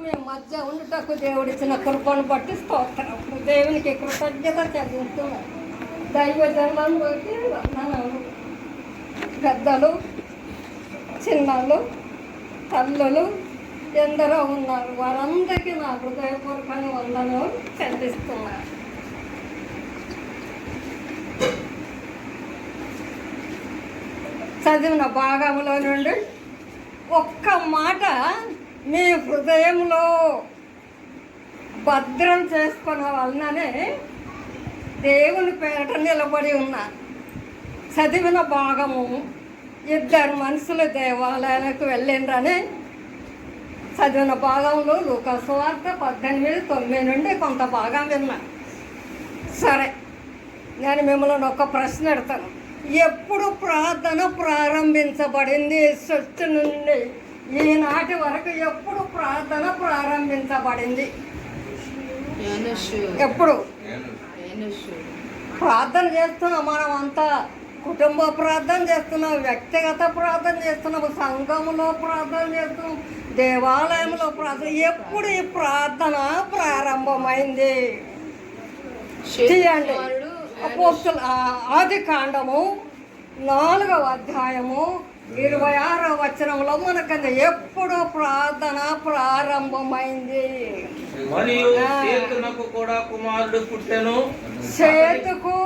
మీ మధ్య ఉండుటకు దేవుడిచ్చిన కృపను బట్టి స్తోత్రం. దేవునికి కృతజ్ఞత చెల్లిస్తున్నాం. దైవజనులను బట్టి వందనాలు. పెద్దలు, చిన్నలు, తల్లులు ఎందరో ఉన్నారు. వారందరికీ నా హృదయపూర్వకంగా వందనాలు చెల్లిస్తున్నారు. చదివిన భాగంలో నుండి ఒక్క మాట మీ హృదయంలో భద్రం చేసుకున్న వలననే దేవుని పేరట నిలబడి ఉన్నారు. చదివిన భాగము 2 మనుషులు దేవాలయాలకు వెళ్ళిండ్రని చదివిన భాగంలో లూకా సువార్త 18:9 నుండి కొంత భాగం విన్నా. సరే, నేను మిమ్మల్ని ఒక ప్రశ్న అడతాను. ఎప్పుడు ప్రార్థన ప్రారంభించబడింది? సృష్టి నుండి ఈనాటి వరకు ఎప్పుడు ప్రార్థన ప్రారంభించబడింది? ఎప్పుడు ప్రార్థన చేస్తున్నాం? మనం అంతా కుటుంబ ప్రార్థన చేస్తున్నాం, వ్యక్తిగత ప్రార్థన చేస్తున్నాం, సంఘంలో ప్రార్థన చేస్తున్నాం, దేవాలయంలో ప్రార్థన. ఎప్పుడు ఈ ప్రార్థన ప్రారంభమైంది? తీయండి. అపోస్తలుల ఆది కాండము 4వ అధ్యాయము 26వ వచనంలో మనకు ఎప్పుడు ప్రార్థన ప్రారంభమైంది? సేతుకు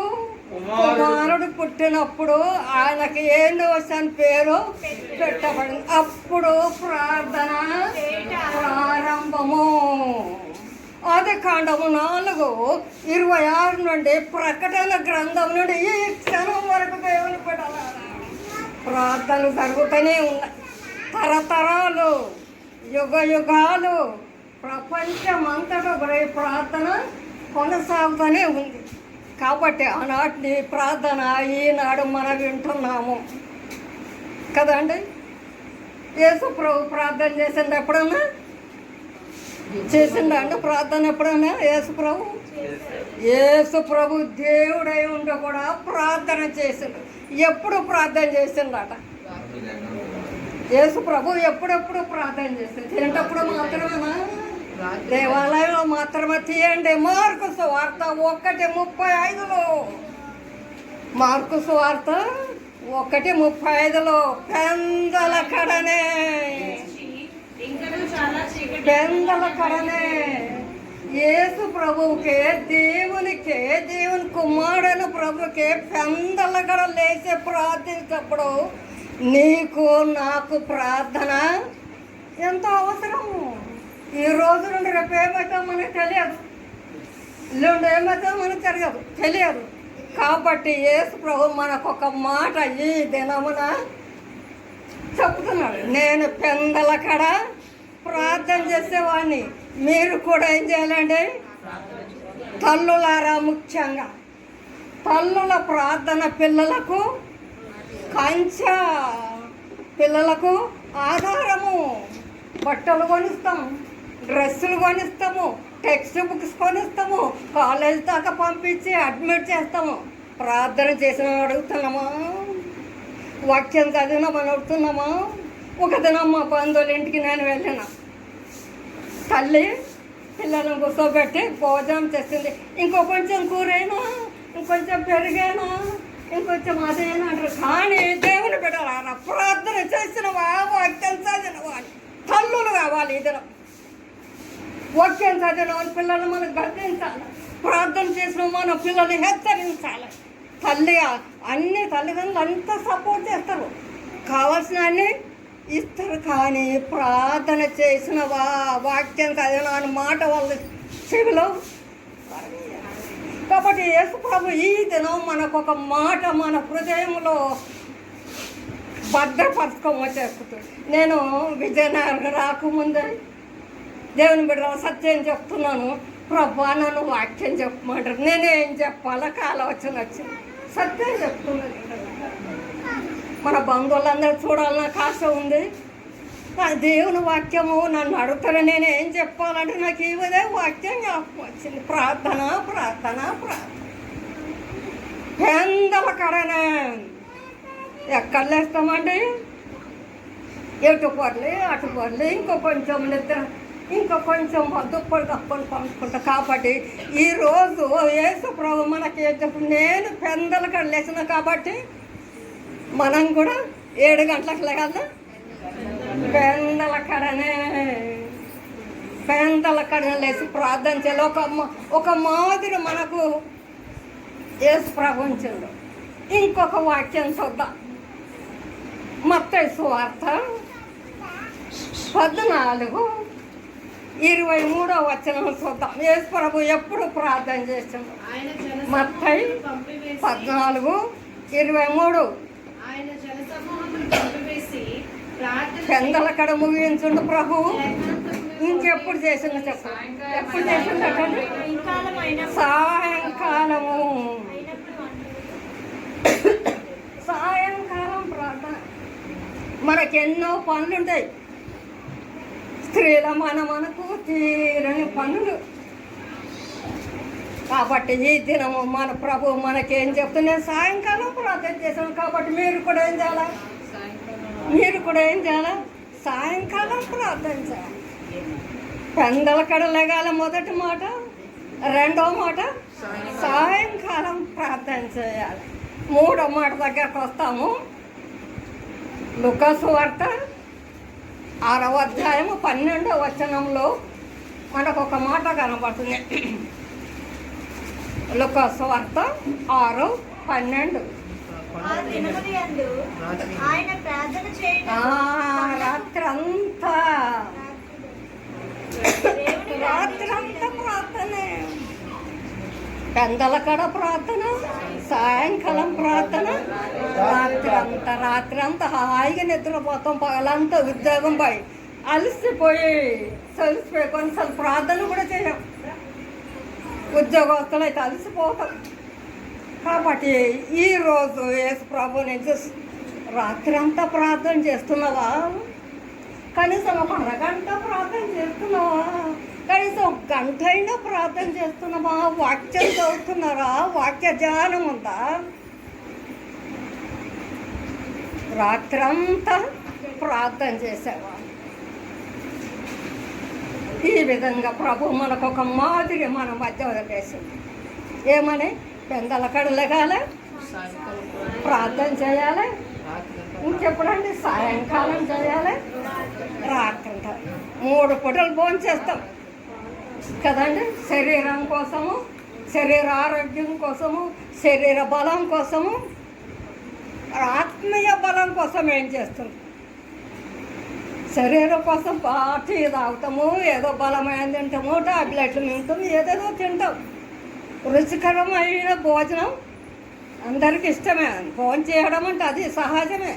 కుమారుడు పుట్టినప్పుడు ఆయనకి ఏనోస్ పేరు పెట్టబడింది. అప్పుడు ప్రార్థన ప్రారంభము. ఆది కాండము 4:26 నుండి ప్రకటన గ్రంథం నుండి ఈ క్షణం వరకు దేవుని పెట్టాలి. ప్రార్థనలు జరుగుతూనే ఉన్నాయి. తరతరాలు, యుగ యుగాలు ప్రపంచమంతటా ప్రార్థన కొనసాగుతూనే ఉంది. కాబట్టి ఆనాటి ప్రార్థన ఈనాడు మనం వింటున్నాము కదండి. యేసు ప్రభు ప్రార్థన చేసింది ఎప్పుడన్నా? చేసిండ అండి ప్రార్థన ఎప్పుడన్నా? యేసు ప్రభు దేవుడై ఉండి కూడా ప్రార్థన చేసిండు. ఎప్పుడు ప్రార్థన చేసిండట? యేసు ప్రభు ఎప్పుడెప్పుడు ప్రార్థన చేసిండు? తినేటప్పుడు మాత్రమేనా? దేవాలయంలో మాత్రమే. తీయండి. మార్కు సువార్త 1:35లో. మార్కు సువార్త 1:35లో పెందల కడనే యేసు ప్రభువుకే, దేవునికి, దేవుని కుమారుడు ప్రభుకే పెందల కడ లేచి ప్రార్థించినప్పుడు నీకు నాకు ప్రార్థన ఎంతో అవసరము. ఈ రోజు నుండి రేపు ఏమవుతామో మనకు తెలియదు, ఎల్లుండి ఏమవుతామో మనకు తెలియదు. కాబట్టి యేసు ప్రభు మనకు ఒక మాట ఈ దినమున చెప్తున్నాడు. నేను పెందల కడ ప్రార్థన చేసేవాడిని. మీరు కూడా ఏం చేయాలండి? తల్లులారా, ముఖ్యంగా తల్లుల ప్రార్థన పిల్లలకు కంచె, పిల్లలకు ఆధారము. బట్టలు కొనిస్తాము, డ్రెస్సులు కొనిస్తాము, టెక్స్ట్ బుక్స్ కొనిస్తాము, కాలేజ్ దాకా పంపించి అడ్మిట్ చేస్తాము. ప్రార్థన చేసిన అడుగుతున్నామా? వాక్యం చదివినా మనం అడుగుతున్నామా? ఒక దినం మా బంధువుల ఇంటికి నేను వెళ్ళిన. తల్లి పిల్లలను కూర్చోబెట్టి భోజనం చేసింది. ఇంకో కొంచెం కూరైనా, ఇంకొంచెం పెరిగైనా, ఇంకొంచెం అదేనా అంటారు. కానీ దేవుని బిడ్డలారా, ప్రార్థన చేసినవా, వాక్యం చదివినవా? తల్లులు కావాలి. ఈ దినం వాక్యం చదివిన వాళ్ళ పిల్లలు మనం గర్తించాలి. ప్రార్థన చేసిన మన పిల్లల్ని హెచ్చరించాలి. అన్ని తల్లిదండ్రులు అంతా సపోర్ట్ చేస్తారు, కావాల్సిన అన్ని ఇస్తారు. కానీ ప్రార్థన చేసినవా, వాక్యం చదివిన అని మాట వాళ్ళ చెవిలో. కాబట్టి యేసు ప్రభు ఈ దినం మనకు ఒక మాట మన హృదయంలో భద్రపరచుకోమని. నేను విజయనగరం రాకముందే దేవుని బిడ్డ సత్యం చెప్తున్నాను. ప్రభా నన్ను వాక్యం చెప్పమంటారు. నేనేం చెప్పాలో ఆలోచన వచ్చింది. సత్యం చెప్తున్నది. మన బంధువులందరూ చూడాలన్న ఆశ ఉంది. దేవుని వాక్యము నన్ను అడుగుతారు. నేనేం చెప్పాలంటే నాకు ఇవదే వాక్యం జ్ఞాపకం వచ్చింది. ప్రార్థన ప్రార్థన ప్రార్థన. పెందల కడనే ఎక్కడ లేస్తామండి? ఎటు పొరలి అటు పొరలి, ఇంకో కొంచెం నిద్ర ఇంకా కొంచెం దుప్పటి కప్పుకొని పంపుకుంటా. కాబట్టి ఈరోజు యేసు ప్రభు మనకి నేను పెందల కడ లేచిన కాబట్టి మనం కూడా 7 గంటలకు లేగలదా? పెందల కడనే లేచి ప్రార్థన చేయాలి. ఒక మాదిరి మనకు యేసు ప్రభు ఉంచిండు. ఇంకొక వాక్యం చూద్దాం. మత్తయి సువార్త 14:23 చూద్దాం. యేసు ప్రభు ఎప్పుడు ప్రార్థన చేసిండు? మత్తయి 14:23 పెందల కడ ముగించుండు ప్రభు. ఇంకెప్పుడు చేసిండు చెప్పు? ఎప్పుడు చేసిండు? సాయంకాలము. సాయంకాలం ప్రార్థన. మనకెన్నో పనులుంటాయి స్త్రీల మనకు తీరని పనులు. కాబట్టి ఈ దినము మన ప్రభు మనకేం చెప్తున్నా? సాయంకాలం ప్రార్థన చేశాను. కాబట్టి మీరు కూడా ఏం చేయాలా? సాయంకాలం ప్రార్థన చేయాలి. పెందల కడ లెగాల మొదటి మాట. రెండో మాట సాయంకాలం ప్రార్థన చేయాలి. మూడో మాట దగ్గరకు వస్తాము. లూకా సువార్త 6వ అధ్యాయము 12వ వచనంలో మనకు ఒక మాట కనబడుతుంది. లూకా సువార్త 6:12. రాత్రంతా ప్రార్థనే. పెందల కడ ప్రార్థన, సాయంకాలం ప్రార్థన, రాత్రంతా హాయిగా నిద్రపోతాం. పగలంతా ఉద్యోగం పోయి అలసిపోయి కొన్నిసార్లు ప్రార్థన కూడా చేయం. ఉద్యోగస్తులు అయితే అలసిపోతాం. కాబట్టి ఈరోజు యేసు ప్రభు నుంచి రాత్రి అంతా ప్రార్థన చేస్తున్నావా? కనీసం ఒక అరగంట ప్రార్థన చేస్తున్నావా? కనీసం ఒక గంట అయినా ప్రార్థన చేస్తున్నావా? వాక్యం చదువుతున్నారా? వాక్య ధ్యానం ఉందా? రాత్రంతా ప్రార్థన చేసేవా? ఈ విధంగా ప్రభు మనకు ఒక మాదిరి మన మధ్య వదిలేసింది. ఏమని? పెందల కడ లెగాలి, ప్రార్థన చేయాలి. ఇంకెప్పుడండి? సాయంకాలం చేయాలి, రాత్రి 3 పూటలు భోజనం చేస్తాం కదండి. శరీరం కోసము, శరీర ఆరోగ్యం కోసము, శరీర బలం కోసము, ఆత్మీయ బలం కోసం ఏం చేస్తాం? శరీరం కోసం టీ తాగుతాము, ఏదో బలమైన తింటాము, టాబ్లెట్లు తింటాము, ఏదేదో తింటాం. రుచికరమైన భోజనం అందరికి ఇష్టమే. భోజనం చేయడం అంటే అది సహజమే.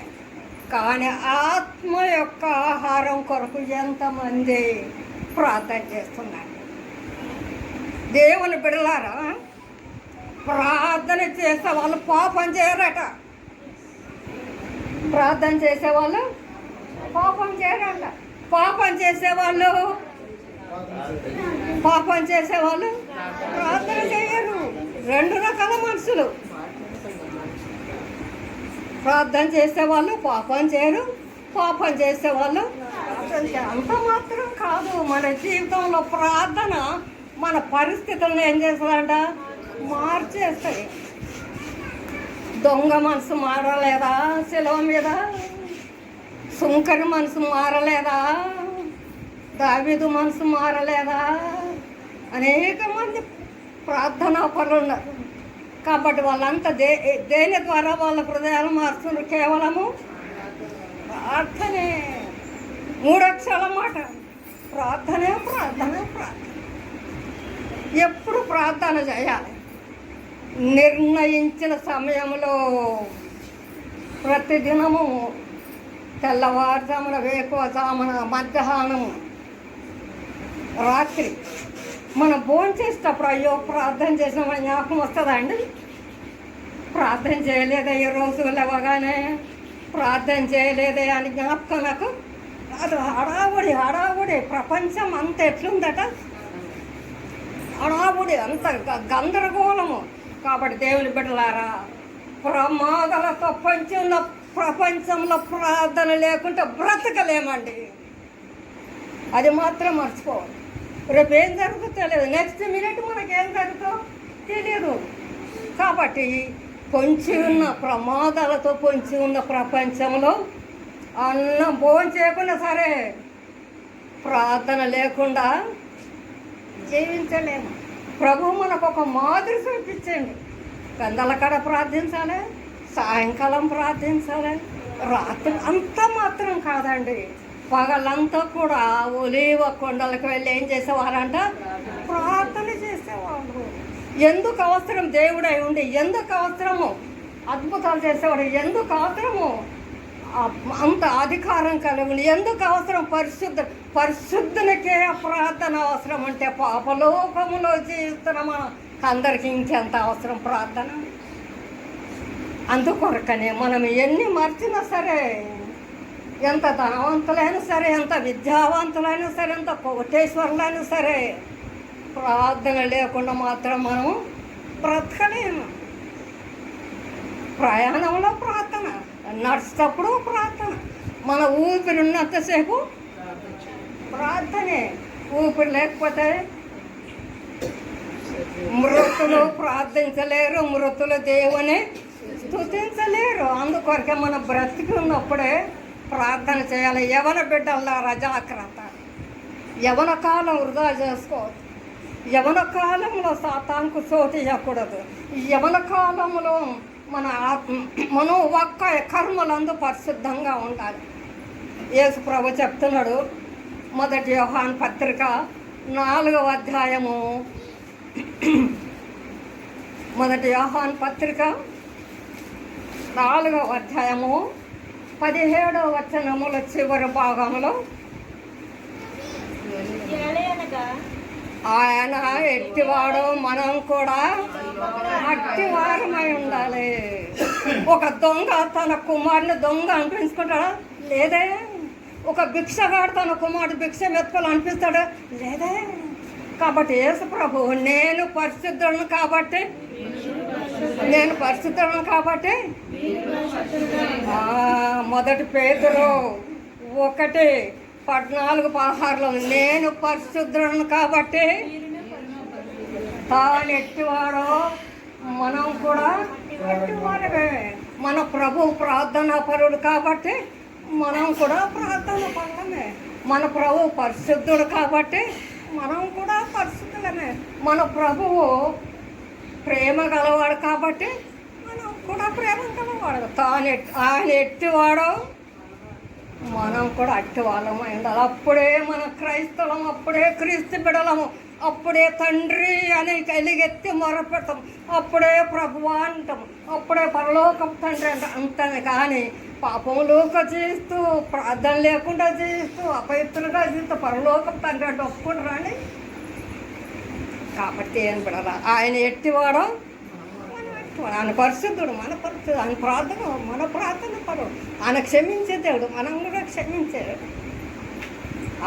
కానీ ఆత్మ యొక్క ఆహారం కొరకు ఎంతమంది ప్రార్థన చేస్తున్నారు? దేవుని బిడ్డలారా, ప్రార్థన చేసే వాళ్ళు పాపం చేయరట. ప్రార్థన చేసేవాళ్ళు పాపం చేయరట. పాపం చేసేవాళ్ళు ప్రార్థన చేయరు. 2 రకాల మనుషులు. ప్రార్థన చేసేవాళ్ళు పాపం చేయరు, పాపం చేసేవాళ్ళు ప్రార్థన చేయరు. అంత మాత్రం కాదు, మన జీవితంలో ప్రార్థన మన పరిస్థితులను ఏం చేస్తుందంట? మార్చేస్తాయి. దొంగ మనసు మారలేదా? శిలువ మీద సుంకరి మనసు మారలేదా? దావీదు మనసు మారలేదా? అనేక మంది ప్రార్థనా పరులు ఉన్నారు. కాబట్టి వాళ్ళంతా దేని ద్వారా వాళ్ళ హృదయాలు మారుతున్నారు? కేవలము ప్రార్థనే. 3 అక్షరాల మాట ప్రార్థనే. ఎప్పుడు ప్రార్థన చేయాలి? నిర్ణయించిన సమయంలో ప్రతిదినము తెల్లవారుజామున, వేకువజామున, మధ్యాహ్నము, రాత్రి మనం భోజనం చేసేటప్పుడు అయ్యో ప్రార్థన చేసిన జ్ఞాపకం వస్తుందా అండి? ప్రార్థన చేయలేదే ఈ రోజు లేవగానే, ప్రార్థన చేయలేదే అని జ్ఞాపకం నాకు అది. హడావుడి ప్రపంచం అంత ఎట్లుందట, హడావుడి అంత గందరగోళము. కాబట్టి దేవుని బిడ్డలారా, ప్రమాదాలతో ప్రపంచంలో ప్రార్థన లేకుంటే బ్రతకలేమండి. అది మాత్రం మర్చిపోవాలి. రేపు ఏం జరుగుతుందో తెలియదు, నెక్స్ట్ మినిట్ మనకేం జరుగుతుందో తెలియదు. కాబట్టి పొంచి ఉన్న ప్రమాదాలతో పొంచి ఉన్న ప్రపంచంలో అన్నం భోజనం చేయకుండా సరే ప్రార్థన లేకుండా జీవించలేము. ప్రభు మనకు ఒక మాదిరి చూపించండి. గందల కాడ ప్రార్థించాలి, సాయంకాలం ప్రార్థించాలి, రాత్రి అంత మాత్రం కాదండి. పగలంతా కూడా ఒలీవ కొండలకు వెళ్ళి ఏం చేసేవారంట? ప్రార్థన చేసేవాళ్ళు. ఎందుకు అవసరం? దేవుడై ఉండి ఎందుకు అవసరము? అద్భుతాలు చేసేవాడు ఎందుకు అవసరము? అంత అధికారం కలిగి ఎందుకు అవసరం? పరిశుద్ధునికే ప్రార్థన అవసరం. అంటే పాపలోకములో జీవిస్తున్న మనకు అందరికీ ఇంకెంత అవసరం ప్రార్థన? అందుకొరకనే మనం ఎన్ని మర్చినా సరే, ఎంత ధనవంతులైనా సరే, ఎంత విద్యావంతులైనా సరే, ఎంత కోటేశ్వరులైనా సరే, ప్రార్థన లేకుండా మాత్రం మనం బ్రతకలేము. ప్రయాణంలో ప్రార్థన, నడిచేటప్పుడు ప్రార్థన, మన ఊపిరి ఉన్నంతసేపు ప్రార్థనే. ఊపిరి లేకపోతే మృతులు ప్రార్థించలేరు, మృతులు దేవుని స్తుతించలేరు. అందుకొరకే మన బ్రతికి ఉన్నప్పుడే ప్రార్థన చేయాలి. యవన బిడ్డల్లారా జాగ్రత్త. యవన కాలం వృధా చేసుకోవద్దు. యవన కాలంలో సాతానుకు చోటు ఇవ్వకూడదు. యవన కాలంలో మనం ఒక్క కర్మలందు పరిశుద్ధంగా ఉండాలి. యేసు ప్రభు చెప్తున్నాడు, మొదటి యోహాను పత్రిక 4వ అధ్యాయము, మొదటి యోహాను పత్రిక 4వ అధ్యాయము 17వ వచనముల చివరి భాగంలో, ఆయన ఎట్టివాడో మనం కూడా అట్టివారమై ఉండాలి. ఒక దొంగ తన కుమారుని దొంగ అనిపించుకుంటాడా? లేదే. ఒక భిక్షగాడు తన కుమారుడు భిక్ష మెత్తుకోవాలి అనిపిస్తాడా? లేదే. కాబట్టి యేసు ప్రభు నేను పరిశుద్ధులను కాబట్టి మొదటి పేతురు 1:14-16 నేను పరిశుద్ధులను కాబట్టి తాను ఎట్టివాడో మనం కూడా ఎట్టివాడమే. మన ప్రభు ప్రార్థనా పరుడు కాబట్టి మనం కూడా ప్రార్థన పరులమే. మన ప్రభు పరిశుద్ధుడు కాబట్టి మనం కూడా పరిశుద్ధులమే. మన ప్రభువు ప్రేమ గలవాడు కాబట్టి మనం కూడా ప్రేమ గలవాడు. ఆయన ఎట్టివాడో మనం కూడా అట్టి వాళ్ళమై ఉండాలి. అప్పుడే మన క్రైస్తవం, అప్పుడే క్రీస్తు బిడలము, అప్పుడే తండ్రి అని కలిగెత్తి మొరపెడతాం, అప్పుడే ప్రభువా అంటాం, అప్పుడే పరలోకపు తండ్రి అంటాం. అంతని కానీ పాపంలోకి జీవిస్తూ, ప్రార్థన లేకుండా జీవిస్తూ, అపవిత్రులుగా జీవిస్తూ పరలోకపు తండ్రి అంటే ఒప్పుకుంటారండి. కాబట్టి ఏం బిడలా, ఆయన ఎట్టివాడో ఆయన పరిశుద్ధుడు, ఆయన ప్రార్థన మన ప్రార్థన పడు. ఆయన క్షమించే దేవుడు, మనం కూడా క్షమించాడు.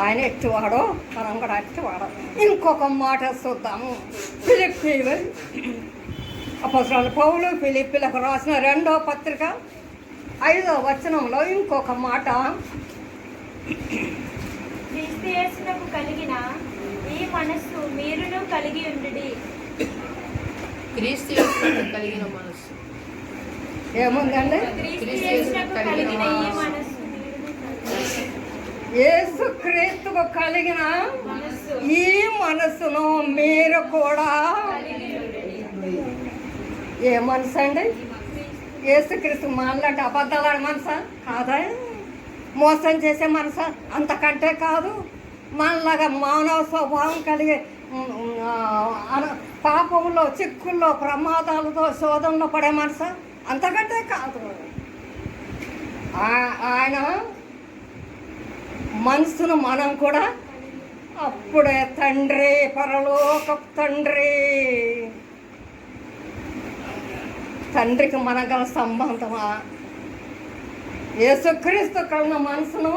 ఆయన ఎట్టివాడో మనం కూడా అట్టివాడో. ఇంకొక మాట చూద్దాము. ఫిలిప్పీలు అపోస్తలుడైన పౌలు ఫిలిప్పీలకు రాసిన 2వ పత్రిక 5వ వచనంలో ఇంకొక మాట, క్రీస్తు యేసునకు కలిగిన ఈ మనస్సు మీరును కలిగి ఉండుడి. క్రీస్తు యేసునకు కలిగిన మనస్సు ఏముందండి? క్రీస్తు యేసునకు కలిగిన ఈ మనస్సు, యేసు క్రీస్తుకు కలిగిన ఈ మనస్సును మీరు కూడా. ఏ మనసు అండి? యేసుక్రీస్తు మనలాంటి అబద్ధాలాడి మనసా? కాదా? మోసం చేసే మనసా? అంతకంటే కాదు. మనలాగా మానవ స్వభావం కలిగే పాపంలో, చిక్కుల్లో, ప్రమాదాలతో, శోధనలో పడే మనసా? అంతకంటే కాదు. ఆయన మనసును మనం కూడా అప్పుడే తండ్రి, పరలోకపు తండ్రికి మన గల సంబంధమా? యేసుక్రీస్తు కలిగిన మనసును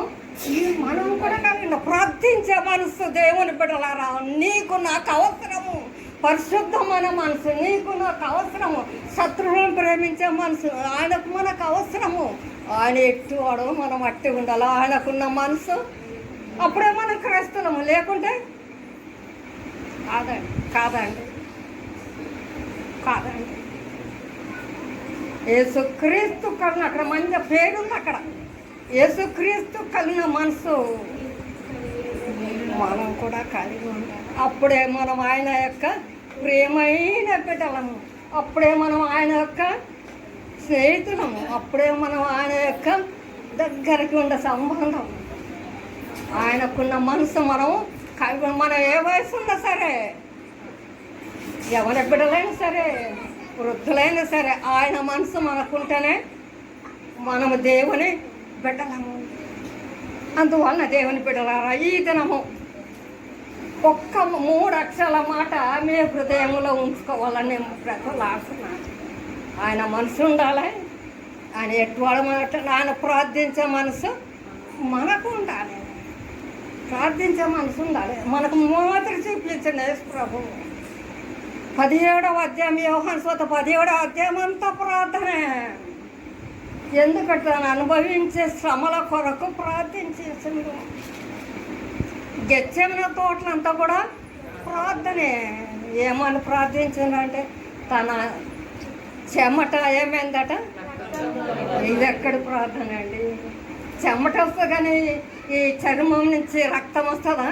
మనం కూడా కలిగిన ప్రార్థించే మనసు. దేవుని బిడ్డలారా, నీకు నాకు అవసరము పరిశుద్ధమైన మనసు, నీకు నాకు అవసరము శత్రువులను ప్రేమించే మనసు, ఆయనకు మనకు అవసరము. ఆయన ఎట్టివాడు, మనం అట్టి ఉండాలి. ఆయనకున్న మనసు అప్పుడే మనం క్రైస్తవము, లేకుంటే కాదండి కాదండి కాదండి. యేసుక్రీస్తు కలిగిన, అక్కడ మంచి పేరుంది, అక్కడ యేసుక్రీస్తు కలిగిన మనసు మనం కూడా కలిగి ఉండాలి. అప్పుడే మనం ఆయన యొక్క ప్రియమైన బిడ్డలము, అప్పుడే మనం ఆయన యొక్క స్నేహితులము, అప్పుడే మనం ఆయన యొక్క దగ్గరికి ఉండే సంబంధం, ఆయనకున్న మనసు మనం కలిగి. మనం ఏ వయసు ఉన్నా సరే, ఎవరి బిడ్డలైనా సరే, వృద్ధులైనా సరే, ఆయన మనసు మనకుంటేనే మనము దేవుని బిడ్డలము. అందువలన దేవుని బిడ్డలారా, ఈ దినము ఒక్క 3 అక్షరాల మాట మీ హృదయంలో ఉంచుకోవాలని నేను బ్రతలాడుతున్నాను. ఆయన మనసు ఉండాలి, ఆయన ఎటువంటి మాట, ఆయన ప్రార్థించే మనసు మనకు ఉండాలి, ప్రార్థించే మనసు ఉండాలి. మనకు మాత్రం చూపించండి యేసు ప్రభు. 17వ అధ్యాయం, యోహాను సువార్త 17వ అధ్యాయం అంతా ప్రార్థనే. ఎందుకంటే తను అనుభవించే శ్రమల కొరకు ప్రార్థించేసిండు. గెచ్చెమన తోటలంతా కూడా ప్రార్థనే. ఏమని ప్రార్థించిందంటే తన చెమట ఏమైందట, ఇది ఎక్కడి ప్రార్థన అండి? చెమట వస్తుంది కానీ ఈ చర్మం నుంచి రక్తం వస్తుందా?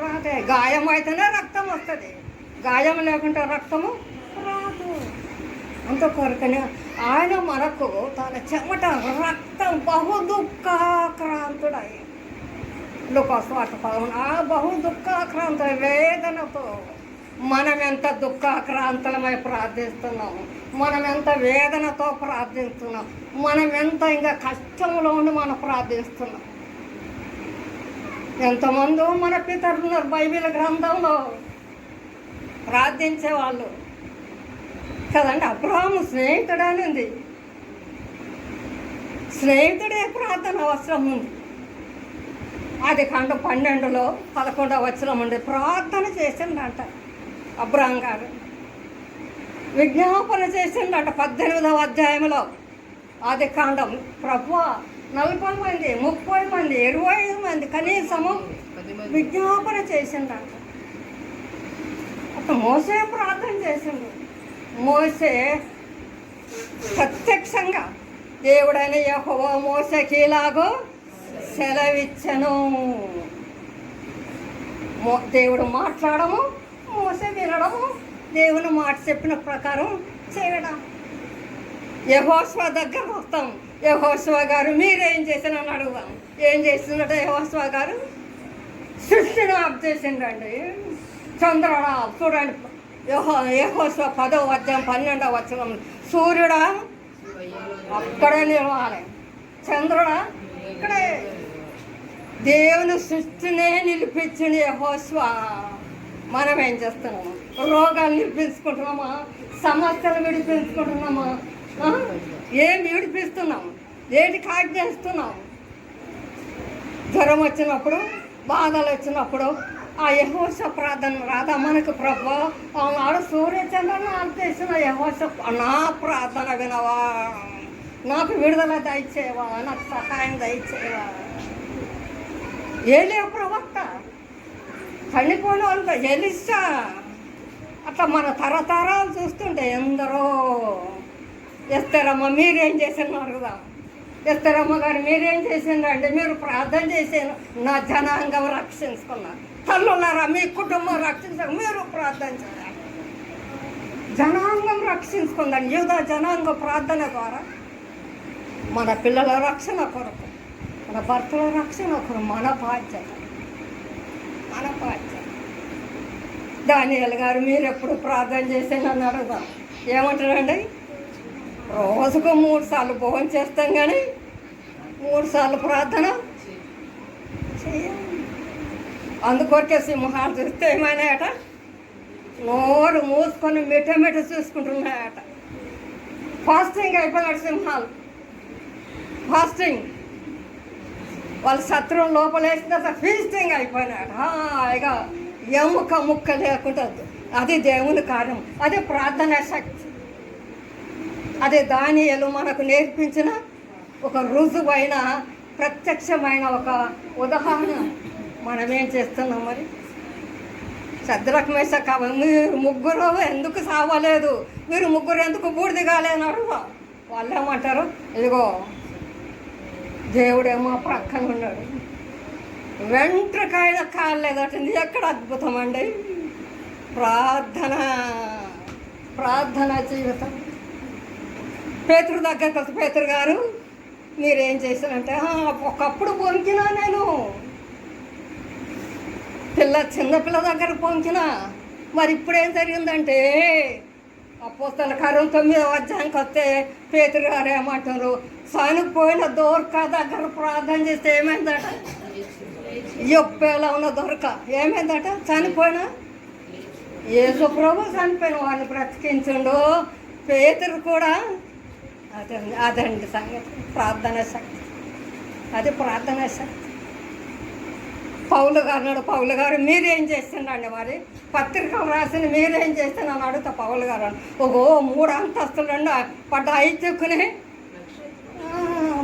రాదే. గాయం అయితేనే రక్తం వస్తుంది, గాయం లేకుంటే రక్తము రాదు. అంతకొరకనే ఆయన మనకు తన చెమట రక్తం బహు దుఃఖాక్రాంతుడై, లోకస్వార్థ 11, ఆ బహు దుఃఖాక్రాంత వేదనతో మనం ఎంత దుఃఖాక్రాంతులమై ప్రార్థిస్తున్నాము, మనం ఎంత వేదనతో ప్రార్థిస్తున్నాం, మనం ఎంత ఇంకా కష్టంలో ఉండి మనం ప్రార్థిస్తున్నాం. ఎంతమంది మన పితరులు ఉన్నారు బైబిల్ గ్రంథంలో ప్రార్థించేవాళ్ళు కదండి. అబ్రహాము స్నేహితుడు అని ఉంది, స్నేహితుడే ప్రార్థన అవసరం ఉంది. అది కండ 12లో 11వ వచనం ఉంది. ప్రార్థన చేసిందంట అబ్రహాం గారు, విజ్ఞాపన చేసిందంట 18వ అధ్యాయంలో. అది కాండం, ప్రభువా 40 మంది, 30 మంది, 25 మంది కనీసము విజ్ఞాపన చేసిందంట. అప్పుడు మోసే ప్రార్థన చేసిండు. మోసే ప్రత్యక్షంగా దేవుడైన యెహోవా మోసేకి ఇలాగో సెలవిచ్చను. దేవుడు మాట్లాడము, మోసే వినడము, దేవుని మాట చెప్పిన ప్రకారం చేయడం. యెహోషువ దగ్గర వస్తాం. యెహోషువ గారు మీరేం చేసినని అడుగుదాం. ఏం చేస్తున్నట్టు యెహోషువ గారు సృష్టిని ఆఫ్ చేసిండండి. చంద్రుడా చూడండి, యెహోషువ 10వ అధ్యాయం 12వ వచనం, సూర్యుడా అక్కడే నిలవాలి, చంద్రుడా ఇక్కడే. దేవుని సృష్టినే నిలిపించిన యెహోషువ మనం ఏం చేస్తున్నాము? రోగాలు విడిపించుకుంటున్నామా? సమస్యలు విడిపించుకుంటున్నామా? ఏం విడిపిస్తున్నాం? ఏటికి ఆజ్ఞాస్తున్నాం? జ్వరం వచ్చినప్పుడు, బాధలు వచ్చినప్పుడు ఆ యెహోషువ ప్రార్థన రాదా మనకు? ప్రభు ఆనాడు సూర్యచంద్రులను ఆర్పేసిన యెహోషువ, నా ప్రార్థన వినవా, నాకు విడుదల దయచేవా, నాకు సహాయం దయచేవా. ఏలియా ప్రవక్త, చనిపోయిన వాళ్ళు ఎలీషా, అట్లా మన తరతరాలు చూస్తుంటే ఎందరో. ఎస్తేరమ్మ మీరేం చేసినారు కదా, ఎస్తేరమ్మ గారు మీరేం చేసిండ్రంటే మీరు ప్రార్థన చేసాను, నా జనాంగం రక్షించుకున్నారు. తల్లున్నారా, మీ కుటుంబం రక్షించారు, మీరు ప్రార్థన చేయాలి. జనాంగం రక్షించుకుందండి. యూదా జనాంగ ప్రార్థన ద్వారా మన పిల్లల రక్షణ కొరకు, మన భర్తల రక్షణ కొరకు మన బాధ్యత, మన బాధ్యత. దానియేలు గారు మీరు ఎప్పుడు ప్రార్థన చేసేనని అడుగుదాం. ఏమంటారండి? రోజుకు 3 సార్లు భోజనం చేస్తాం కానీ 3 సార్లు ప్రార్థన చేయాలి. అందుకొరకే సింహాలు చూస్తే ఏమైనాయట, నోరు మూసుకొని మిఠమిఠ చూసుకుంటున్నాయట. ఫాస్టింగ్ అయిపోయాడు సింహాలు, ఫాస్టింగ్. వాళ్ళ శత్రువులు లోపలేసిన తర్వాత ఫీస్టింగ్ అయిపోయినాడు. ఇక ఎముక ముక్క లేకుండా, అది దేవుని కార్యం, అది ప్రార్థనా శక్తి. అదే దానియేలు మనకు నేర్పించిన ఒక రుజువైన ప్రత్యక్షమైన ఒక ఉదాహరణ. మనమేం చేస్తున్నాం మరి? శద్రకు మేషక మీరు ముగ్గురు ఎందుకు సావలేదు, మీరు ముగ్గురు ఎందుకు బూడిద కాలేనాడు? వాళ్ళు ఏమంటారు? ఇదిగో దేవుడేమో ప్రక్కన ఉన్నాడు, వెంట్రుకైనా కాలేదట. ఇది ఎక్కడ అద్భుతం అండి! ప్రార్థన, ప్రార్థన జీవితం. పేతురు దగ్గరికి వస్తే, పేతురు గారు మీరేం చేశారంటే, ఒకప్పుడు పొంకినా నేను చిన్నపిల్ల దగ్గర పొంకినా, మరి ఇప్పుడేం జరిగిందంటే అపోస్తల కార్యం 9వ అధ్యాయానికి వస్తే పేతురు గారు ఏమంటారు? చనిపోయిన దొరక దగ్గర ప్రార్థన చేస్తే ఏమైందట? యొప్పేలా ఉన్న దొరక ఏమైందట? చనిపోయిన యేసు ప్రభు చనిపోయిన వాడిని బ్రతికించుండు. పేతురు కూడా అదండి సంగతి, ప్రార్థన శక్తి. అది ప్రార్థన శక్తి. పౌలు గారు అన్నాడు, పౌలు గారు మీరేం చేస్తున్నాండి మరి? పత్రికలు రాసిన మీరేం చేస్తున్నాను అడుగుతా. పౌలు గారు ఓగో 3 అంతస్తులు పడ్డ ఐదుకుని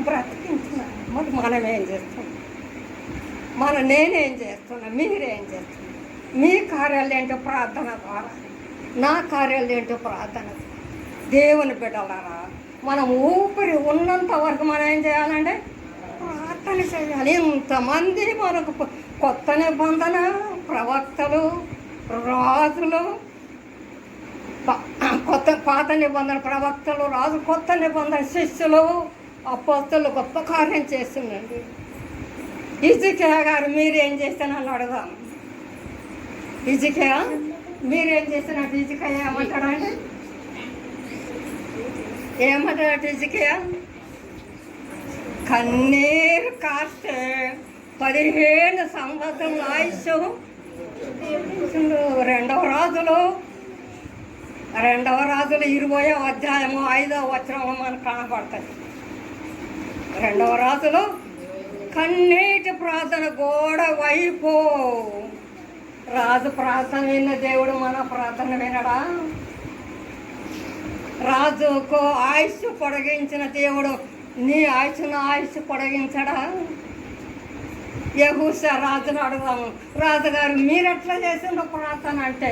బ్రతికించున్నాను. మరి మనం ఏం చేస్తున్నాం? నేనేం చేస్తున్నా, మీరేం చేస్తున్నా? మీ కార్యాలు ఏంటో ప్రార్థన ద్వారా, నా కార్యాలు ఏంటో ప్రార్థన ద్వారా. దేవుని బిడ్డలారా, మనం ఊపిరి ఉన్నంత వరకు మనం ఏం చేయాలంటే ప్రార్థన చేయాలి. ఇంతమంది మనకు కొత్త నిబంధన ప్రవక్తలు, రాజులు, పాత నిబంధన ప్రవక్తలు, రాజు, కొత్త నిబంధన శిష్యులు, అపోస్తలు గొప్ప కార్యం చేస్తుందండి. హిజ్కియా గారు మీరేం చేస్తానని అడుగుదాం. హిజ్కియా మీరేం చేస్తున్నట్టు? హిజ్కియా ఏమంటాడండి? ఏమంటాడు హిజ్కియా? కన్నీరు కాస్తే 15 సంవత్సరం ఆయుష్. 2వ రాజులు 20వ అధ్యాయము 5వ వచనంలో మనకు కనబడతాయి. 2వ రాజులు కన్నీటి ప్రార్థన గోడ వైపు. రాజు ప్రార్థన విన్న దేవుడు మన ప్రార్థన వినడా? రాజుకు ఆయుష్ పొడిగించిన దేవుడు నీ ఆయుష్ పొడిగించడా? యెహోషువ రాజును అడుగుదాము, రాజుగారు మీరు ఎట్లా చేసిండ్రో ప్రార్థన అంటే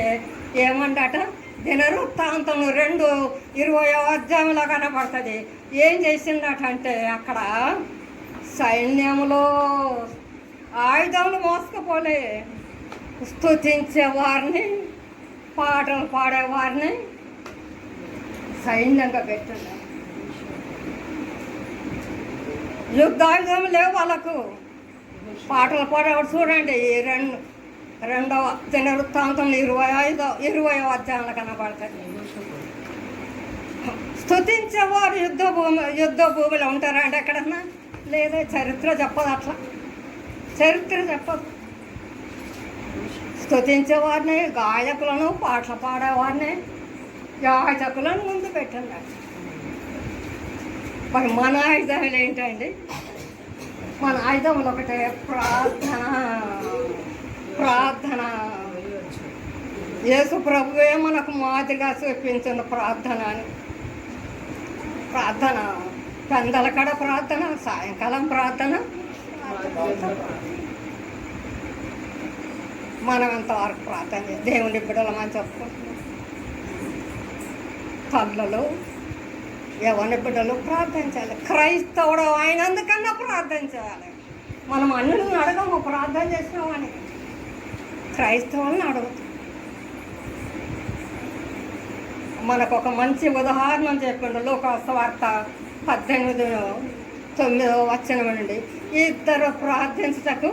ఏమండట? దినవృత్తాంతం 2:20వ అధ్యాయంలో కనబడుతుంది. ఏం చేసిందట అంటే అక్కడ సైన్యంలో ఆయుధాలు మోసుకుపోలే, స్తుతించే వారిని, పాటలు పాడేవారిని సైన్యంగా పెట్టింది. యుద్ధాయుధం లేవు వాళ్ళకు. పాటలు పాడేవాడు చూడండి, 2వ దినవృత్తాంతం 20వ అధ్యాయంలో కనబడతాయి. స్తుతించేవారు యుద్ధ భూమిలో ఉంటారా అండి ఎక్కడన్నా? లేదా? చరిత్ర చెప్పదు అట్లా, చరిత్ర చెప్పదు. స్తుతించేవారిని, గాయకులను, పాటలు పాడేవారిని, యాజకులను ముందు పెట్టండి. మరి మన ఆయుధాలు ఏంటండి? మన ఆయుధములు ఒకటే ప్రార్థన. ప్రార్థన యేసు ప్రభువే మనకు మాదిరిగా చూపించిన ప్రార్థన అని. ప్రార్థన పెందల కడ ప్రార్థన, సాయంకాలం ప్రార్థన. మనం ఎంతవరకు ప్రార్థన చేయాలి? దేవుని బిడ్డలమని చెప్పుకుంటున్నాం. తల్లులు, యవ్వన బిడ్డలు ప్రార్థించాలి. క్రైస్తవుడు అయినందుకన్నా ప్రార్థన చేయాలి. మనం అన్యులను అడగము ప్రార్థన చేసినామని, క్రైస్తవులను అడుగుతాం. మనకు ఒక మంచి ఉదాహరణ చెప్పిండు లోకాసువార్త 18:9 వచనం నుండి. 2 ప్రార్థించటకు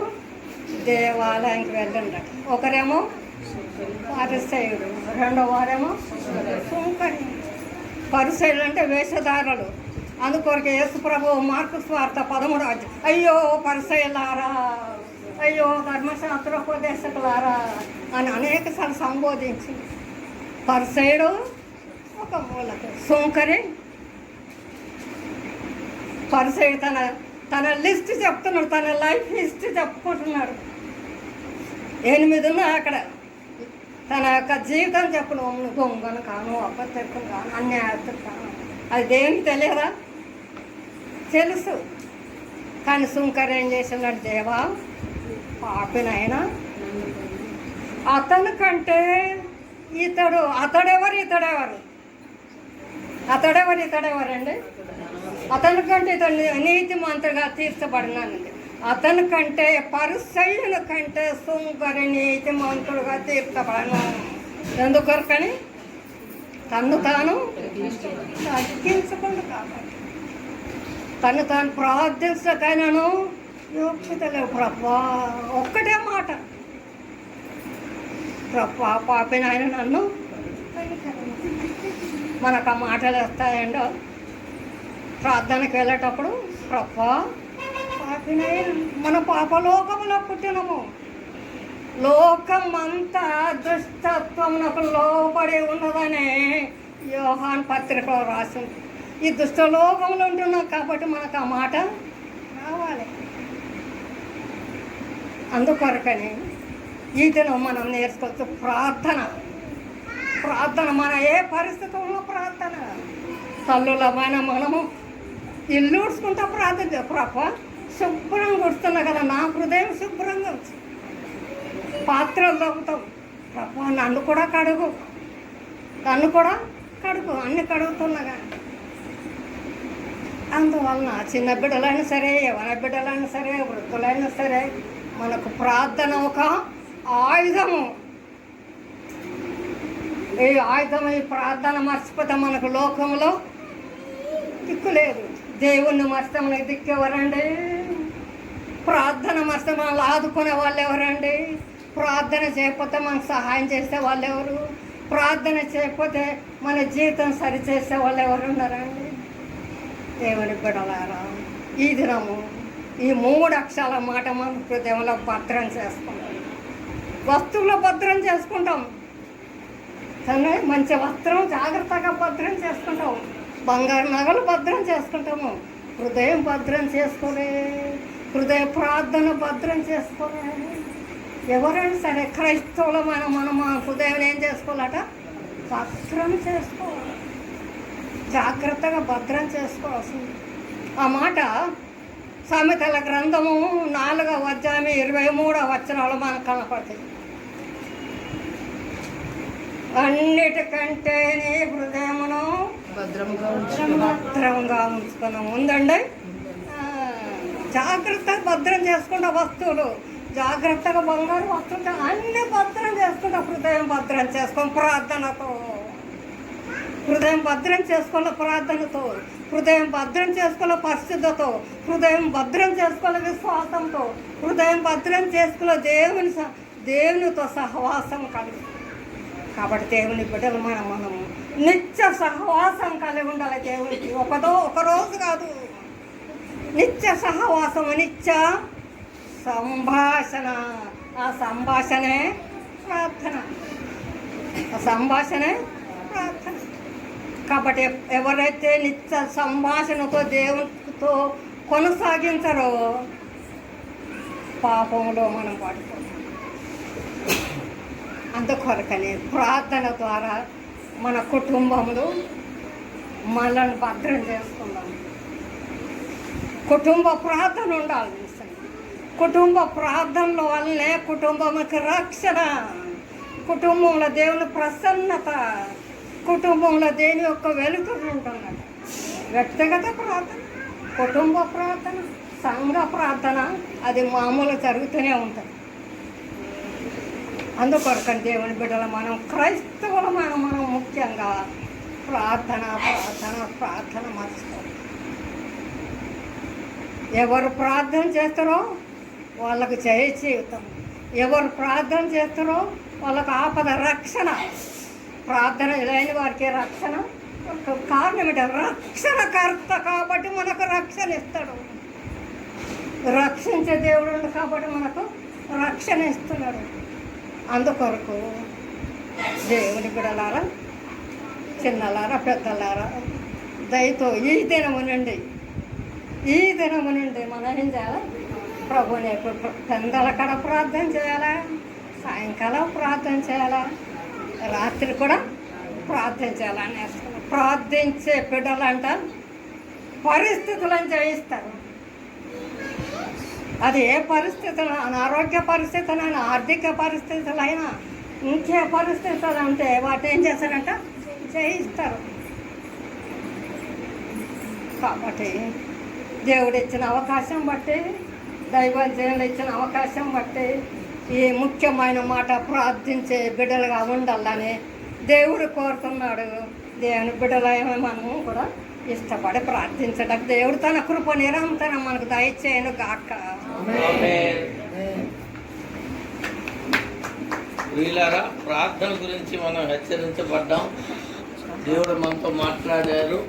దేవాలయానికి వెళ్ళండి. ఒకరేమో పరిసయ్యుడు, 2వ వారేమో సుంకరి. పరిసయ్యులు అంటే వేషధారులు. అందుకొరకు యేసు ప్రభు మార్కు సువార్త 13 అయ్యో పరిసయ్యులారా, అయ్యో ధర్మశాస్త్రోపదేశకులారా అని అనేకసార్లు సంబోధించి, పరిసయ్యుడు ఒక మూలక, సుంకరి. పరిసయ్యుడు తన లిస్ట్ చెప్తున్నాడు, తన లైఫ్ హిస్టరీ చెప్పుకుంటున్నాడు. 8 ఉన్నాయి అక్కడ. తన యొక్క జీవితం చెప్పను, దొంగను కాను, అబద్ధకును కాను, అన్యాయస్తులు కాను. అది దేనికి తెలియదా? తెలుసు. కానీ సుంకర్ ఏం చేసినాడు? దేవా పాపినైనా అతని కంటే ఇతడెవరండి? అతని కంటే ఇతడు నీతిమంతుగా తీర్చబడినానండి. అతని కంటే పరిసయ్యుల కంటే సుంకరి నీతిమంతుడుగా తీర్చబడను. ఎందుకొరకని తను తాను తగ్గించుకుంటూ కాబట్టి తను తాను ప్రార్థించకైనాను యోగ్యత లేవు ప్రభా. ఒక్కటే మాట, ప్రభా పాపిన ఆయన నన్ను కనికరించు. మనకు ఆ మాటలు వస్తాయండో ప్రార్థనకి వెళ్ళేటప్పుడు, ప్రభా పాపిన మన పాపలోకములో పుట్టినము, లోకం అంతా దుష్టత్వమునకు లోబడి ఉన్నదనే యోహాన్ పత్రికలో రాసింది. ఈ దుష్టలోకంలో ఉంటున్నాం కాబట్టి మనకు ఆ మాట రావాలి. అందుకొరకని ఈ దినం మనం నేర్చుకోవచ్చు ప్రార్థన మన ఏ పరిస్థితుల్లో ప్రార్థన. తల్లులమైన మనము ఇల్లు ఉడుచుకుంటా ప్రార్థన ప్రభా శుభ్రంగా ఉడుతున్నా కదా, నా హృదయం శుభ్రంగా ఉంది. పాత్రలు తగ్గుతాం ప్రభా, నన్ను కూడా కడుగు అన్ని కడుగుతున్నా కానీ. అందువలన చిన్న బిడ్డలైనా సరే, యవన బిడ్డలైనా సరే, వృద్ధులైనా సరే, మనకు ప్రార్థన ఒక ఆయుధము. ఈ ఆయుధం, ఈ ప్రార్థన మర్చిపోతే మనకు లోకంలో దిక్కు లేదు. దేవుణ్ణి మర్చితే మనకి దిక్కు ఎవరండి? ప్రార్థన మర్చితే మనల్ని ఆదుకునే వాళ్ళు ఎవరండి? ప్రార్థన చేయకపోతే మనకు సహాయం చేసే వాళ్ళు ఎవరు? ప్రార్థన చేయకపోతే మన జీవితం సరిచేసే వాళ్ళు ఎవరు ఉన్నారండి? దేవుని బిడ్డలారా, ఈ దినము ఈ 3 అక్షరాల మాట మన హృదయంలో భద్రం చేసుకుంటాం. వస్తువులో భద్రం చేసుకుంటాం, కానీ మంచి వస్త్రం జాగ్రత్తగా భద్రం చేసుకుంటాం. బంగారు నగలు భద్రం చేసుకుంటాము. హృదయం భద్రం చేసుకోలే, హృదయ ప్రార్థన భద్రం చేసుకోలే. ఎవరైనా సరే క్రైస్తవులు మనం మన హృదయం ఏం చేసుకోవాలట? భద్రం చేసుకోవాలి, జాగ్రత్తగా భద్రం చేసుకోవాల్సింది. ఆ మాట సామెతల గ్రంథము 4వ అధ్యాయం 23వ వచనాలు మనకు కనపడతాయి. అన్నిటికంటే నీ హృదయమును భద్రంగా ఉంచుకున్నాం ఉందండి. జాగ్రత్తగా భద్రం చేసుకుంటా వస్తువులు, జాగ్రత్తగా బంగారు వస్తుంటే అన్ని భద్రం చేసుకుంటా. హృదయం భద్రం చేసుకోం ప్రార్థనతో, హృదయం భద్రం చేసుకోవాలి ప్రార్థనతో, హృదయం భద్రం చేసుకోవాలి పరిశుద్ధతో, హృదయం భద్రం చేసుకోవాలి విశ్వాసంతో, హృదయం భద్రం చేసుకోవాలి దేవునితో సహవాసం కలిగి. కాబట్టి దేవుని బిడ్డలు మనం నిత్య సహవాసం కలిగి ఉండాలి దేవునికి. ఒక రోజు కాదు, నిత్య సహవాసము, నిత్య సంభాషణ. ఆ సంభాషణే ప్రార్థన, కాబట్టి ఎవరైతే నిత్య సంభాషణతో దేవునితో కొనసాగించారో పాపంలో మనం పడిపోతాం. అందుకొరకని ప్రార్థన ద్వారా మన కుటుంబంలో మనల్ని భద్రం చేసుకుందాం. కుటుంబ ప్రార్థన ఉండాలి. కుటుంబ ప్రార్థనల వల్లనే కుటుంబంకి రక్షణ, కుటుంబంలో దేవుని ప్రసన్నత, కుటుంబంలో దేని యొక్క వెలుతురు ఉంటుందండి. వ్యక్తిగత ప్రార్థన, కుటుంబ ప్రార్థన, సంఘ ప్రార్థన అది మామూలు జరుగుతూనే ఉంటుంది. అందుకొరకని దేవుని బిడ్డలు మనం క్రైస్తవులు మనం ముఖ్యంగా ప్రార్థన మర్చిపోవాలి. ఎవరు ప్రార్థన చేస్తారో వాళ్ళకు జయ జీవితం, ఎవరు ప్రార్థన చేస్తారో వాళ్ళకు ఆపద రక్షణ. ప్రార్థన లేని వారికి రక్షణ. కారణం ఏంటంటే రక్షణకర్త కాబట్టి మనకు రక్షణ ఇస్తాడు. రక్షించే దేవుడు కాబట్టి మనకు రక్షణ ఇస్తున్నాడు. అందుకొరకు దేవుని బిడ్డలారా, చిన్నలారా, పెద్దలారా, దయతో ఈ దినము నుండి మనం ఏం చేయాలి? ప్రభుని పెందల కడ ప్రార్థన చేయాలా, సాయంకాలం ప్రార్థన చేయాలా, రాత్రి కూడా ప్రార్థన చేయాలని నేర్చుకున్నాం. ప్రార్థించే బిడ్డలంట పరిస్థితులను జయిస్తారు. అది ఏ పరిస్థితులు, అనారోగ్య పరిస్థితులైనా, ఆర్థిక పరిస్థితులైనా, ఇంకే పరిస్థితులు అంటే వాటి ఏం చేస్తారంట, జయిస్తారు. కాబట్టి దేవుడు ఇచ్చిన అవకాశం బట్టి, దైవజనులు ఇచ్చిన అవకాశం బట్టి ఈ ముఖ్యమైన మాట ప్రార్థించే బిడ్డలుగా ఉండాలని దేవుడు కోరుతున్నాడు. దేవుని బిడ్డలైన మనము కూడా ఇష్టపడి ప్రార్థించడానికి దేవుడు తన కృప నిరంతరం మనకు దయచేయను గాక. వీళ్ళారా, ప్రార్థన గురించి మనం హెచ్చరించబడ్డాం. దేవుడు మనతో మాట్లాడారు.